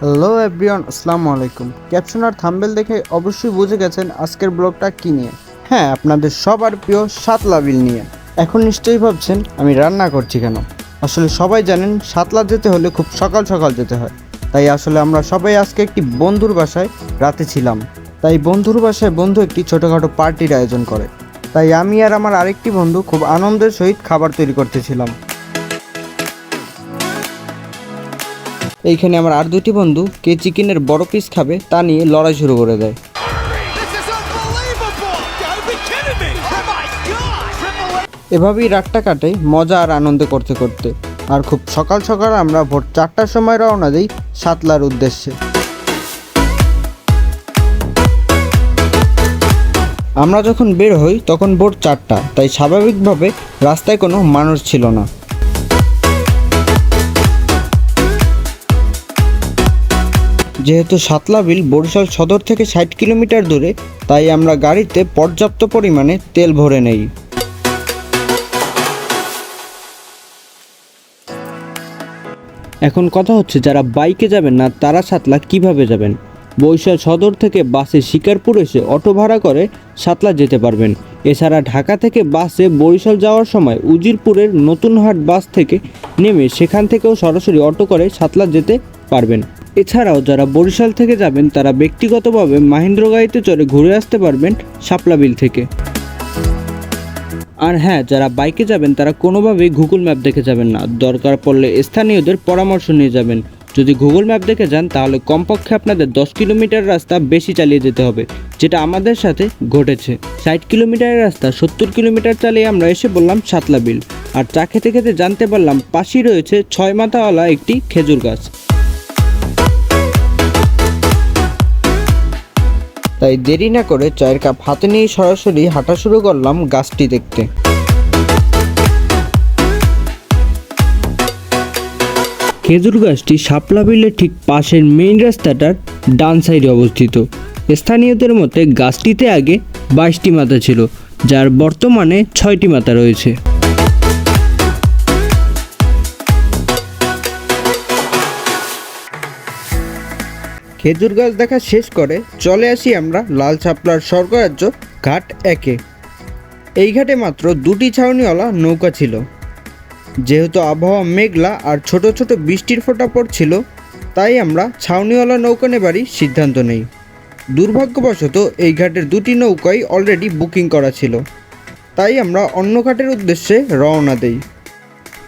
Hello everyone, আসসালামু আলাইকুম। Caption আর thumbnail দেখে অবশ্যই বুঝে গেছেন আজকের ব্লগটা কী নিয়ে। হ্যাঁ, আপনাদের সবার প্রিয় সাতলা বিল নিয়ে। এখন নিশ্চয়ই ভাবছেন আমি রান্না করছি কেন। আসলে সবাই জানেন সাতলা যেতে হলে খুব সকাল সকাল যেতে হয়। তাই আসলে আমরা সবাই আজকে একটি বন্ধুর বাসায় রাতে ছিলাম। তাই বন্ধুর বাসায় বন্ধু একটি ছোটোখাটো পার্টির আয়োজন করে। তাই আমি আর আমার আরেকটি বন্ধু খুব আনন্দের সহিত খাবার তৈরি করতেছিলাম। এইখানে আমার আর দুটি বন্ধু কে চিকেনের বড় পিস খাবে তা নিয়ে লড়াই শুরু করে দেয়। এভাবেই রাতটা কাটে মজা আর আনন্দ করতে করতে। আর খুব সকাল সকাল আমরা ভোর 4টার সময় রওনা দিই সাতলার উদ্দেশ্যে। আমরা যখন বের হই তখন ভোর 4টা, তাই স্বাভাবিকভাবে রাস্তায় কোনো মানুষ ছিল না। যেহেতু সাতলা বিল বরিশাল সদর থেকে 60 কিলোমিটার দূরে, তাই আমরা গাড়িতে পর্যাপ্ত পরিমাণে তেল ভরে নেই। এখন কথা হচ্ছে, যারা বাইকে যাবেন না তারা সাতলা কিভাবে যাবেন। বরিশাল সদর থেকে বাসে শিকারপুর এসে অটো ভাড়া করে সাতলা যেতে পারবেন। এছাড়া ঢাকা থেকে বাসে বরিশাল যাওয়ার সময় উজিরপুরের নতুনহাট বাস থেকে নেমে সেখান থেকেও সরাসরি অটো করে সাতলা যেতে পারবেন। এছাড়াও যারা বরিশাল থেকে যাবেন তারা ব্যক্তিগতভাবে মাহেন্দ্র গাড়িতে চড়ে ঘুরে আসতে পারবেন শাপলা বিল থেকে। আর হ্যাঁ, যারা বাইকে যাবেন তারা কোনোভাবেই গুগল ম্যাপ দেখে যাবেন না, দরকার পড়লে স্থানীয়দের পরামর্শ নিয়ে যাবেন। যদি গুগল ম্যাপ দেখে যান তাহলে কমপক্ষে আপনাদের 10 কিলোমিটার রাস্তা বেশি চালিয়ে যেতে হবে, যেটা আমাদের সাথে ঘটেছে। 60 কিলোমিটারের রাস্তা 70 কিলোমিটার চালিয়ে আমরা এসে বললাম সাতলা বিল। আর চা খেতে খেতে জানতে পারলাম পাশেই রয়েছে 6 মাথাওয়ালা একটি খেজুর গাছ। তাই দেরি না করে চায়ের কাপ হাতে নিয়ে সরাসরি হাঁটা শুরু করলাম গাছটি দেখতে। খেজুর গাছটি শাপলা বিলের ঠিক পাশের মেইন রাস্তাটার ডান সাইডে অবস্থিত। স্থানীয়দের মতে গাছটিতে আগে 22টি মাথা ছিল, যার বর্তমানে 6টি মাথা রয়েছে। খেজুর গাছ দেখা শেষ করে চলে আসি আমরা লাল শাপলার স্বর্গরাজ্য ঘাট 1-এ। এই ঘাটে মাত্র 2টি ছাউনিওয়ালা নৌকা ছিল। যেহেতু আবহাওয়া মেঘলা আর ছোট ছোট বৃষ্টির ফোঁটা পড়ছিল, তাই আমরা ছাউনিওয়ালা নৌকা নেবারই সিদ্ধান্ত নেই। দুর্ভাগ্যবশত এই ঘাটের 2টি নৌকাই অলরেডি বুকিং করা ছিল, তাই আমরা অন্য ঘাটের উদ্দেশ্যে রওনা দেই।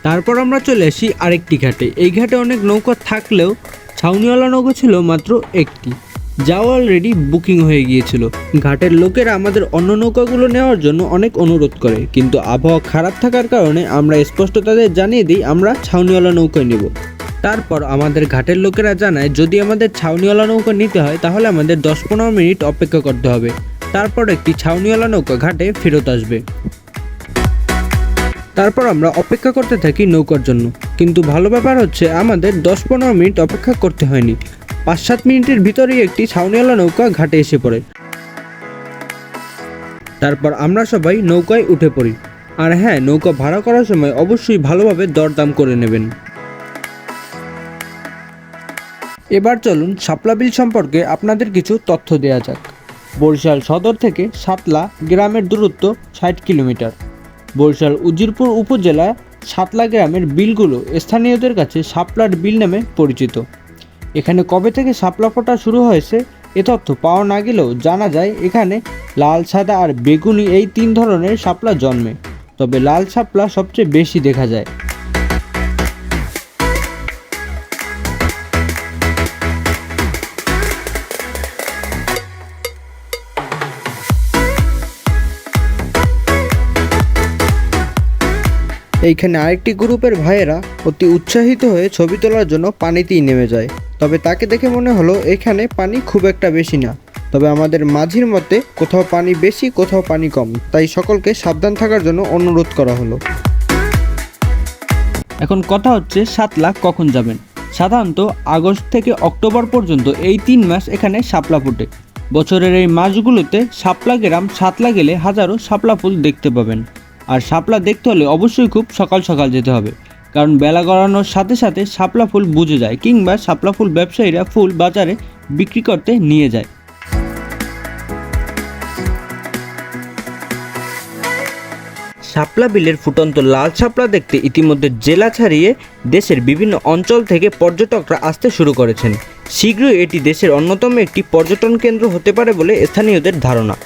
তারপর আমরা চলে আসি আরেকটি ঘাটে। এই ঘাটে অনেক নৌকা থাকলেও ছাউনিওয়ালা নৌকা ছিল মাত্র একটি, যাও অলরেডি বুকিং হয়ে গিয়েছিল। ঘাটের লোকেরা আমাদের অন্য নৌকাগুলো নেওয়ার জন্য অনেক অনুরোধ করে, কিন্তু আবহাওয়া খারাপ থাকার কারণে আমরা স্পষ্ট তাদের জানিয়ে দিই আমরা ছাউনিওয়ালা নৌকা নেব। তারপর আমাদের ঘাটের লোকেরা জানায় যদি আমাদের ছাউনিওয়ালা নৌকা নিতে হয় তাহলে আমাদের 10-15 মিনিট অপেক্ষা করতে হবে। তারপর একটি ছাউনিওয়ালা নৌকা ঘাটে ফেরত আসবে। তারপর আমরা অপেক্ষা করতে থাকি নৌকার জন্য, কিন্তু ভালো ব্যাপার হচ্ছে আমাদের 10-15 মিনিট অপেক্ষা করতে হয়নি। 5-7 মিনিটের ভিতরেই একটি ছাউনিওয়ালা নৌকা ঘাটে এসে পড়ে। তারপর আমরা সবাই নৌকায় উঠে পড়ি। আর হ্যাঁ, নৌকা ভাড়া করার সময় অবশ্যই ভালোভাবে দরদাম করে নেবেন। এবার চলুন শাপলা বিল সম্পর্কে আপনাদের কিছু তথ্য দেওয়া যাক। বরিশাল সদর থেকে সাতলা গ্রামের দূরত্ব 60 কিলোমিটার। বরিশাল উজিরপুর উপজেলা সাতলা গ্রামের বিলগুলো স্থানীয়দের কাছে শাপলার বিল নামে পরিচিত। এখানে কবে থেকে শাপলা ফোটা শুরু হয়েছে এ তথ্য পাওয়া না গেলেও জানা যায় এখানে লাল, সাদা আর বেগুনি এই 3 ধরনের শাপলা জন্মে, তবে লাল শাপলা সবচেয়ে বেশি দেখা যায়। এইখানে আরেকটি গ্রুপের ভাইয়েরা অতি উৎসাহিত হয়ে ছবি তোলার জন্য পানিতেই নেমে যায়, তবে তাকে দেখে মনে হলো এখানে পানি খুব একটা বেশি না। তবে আমাদের মাঝির মতে কোথাও পানি বেশি কোথাও পানি কম, তাই সকলকে সাবধান থাকার জন্য অনুরোধ করা হলো। এখন কথা হচ্ছে সাতলা কখন যাবেন। সাধারণত আগস্ট থেকে অক্টোবর পর্যন্ত এই 3 মাস এখানে শাপলা ফোটে। বছরের এই মাসগুলোতে শাপলা গ্রাম সাতলা গেলে হাজারো শাপলা ফুল দেখতে পাবেন। আর শাপলা দেখতে হলে অবশ্যই খুব সকাল সকাল যেতে হবে, কারণ বেলা গড়ানোর সাথে সাথে শাপলা ফুল বুঝে যায় কিংবা শাপলা ফুল ব্যবসায়ীরা ফুল বাজারে বিক্রি করতে নিয়ে যায়। শাপলা বিলের ফুটন্ত লাল শাপলা দেখতে ইতিমধ্যে জেলা ছাড়িয়ে দেশের বিভিন্ন অঞ্চল থেকে পর্যটকরা আসতে শুরু করেছেন। শীঘ্রই এটি দেশের অন্যতম একটি পর্যটন কেন্দ্র হতে পারে বলে স্থানীয়দের ধারণা।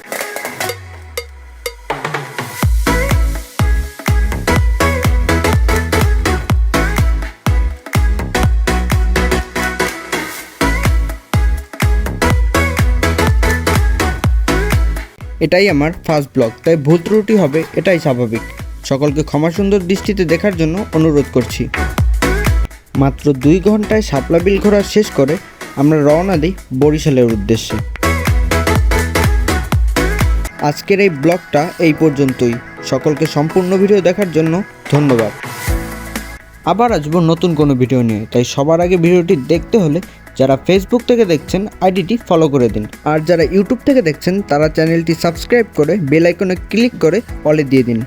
এটাই আমার ফার্স্ট ব্লগ, তাই ভুল ত্রুটি হবে, এটাই স্বাভাবিক। সকলকে ক্ষমা সুন্দর দৃষ্টিতে দেখার জন্য অনুরোধ করছি। মাত্র 2 ঘন্টায় শাপলা বিল ঘোরা শেষ করে আমরা রওনা দিই বরিশালের উদ্দেশ্যে। আজকের এই ব্লগটা এই পর্যন্তই। সকলকে সম্পূর্ণ ভিডিও দেখার জন্য ধন্যবাদ। আবার আসবো নতুন কোনো ভিডিও নিয়ে, তাই সবার আগে ভিডিওটি দেখতে হলে যারা ফেসবুক থেকে দেখছেন আইডিটি ফলো করে দিন, আর যারা ইউটিউব থেকে দেখছেন তারা চ্যানেলটি সাবস্ক্রাইব করে বেল আইকনে ক্লিক করে অলে দিয়ে দিন।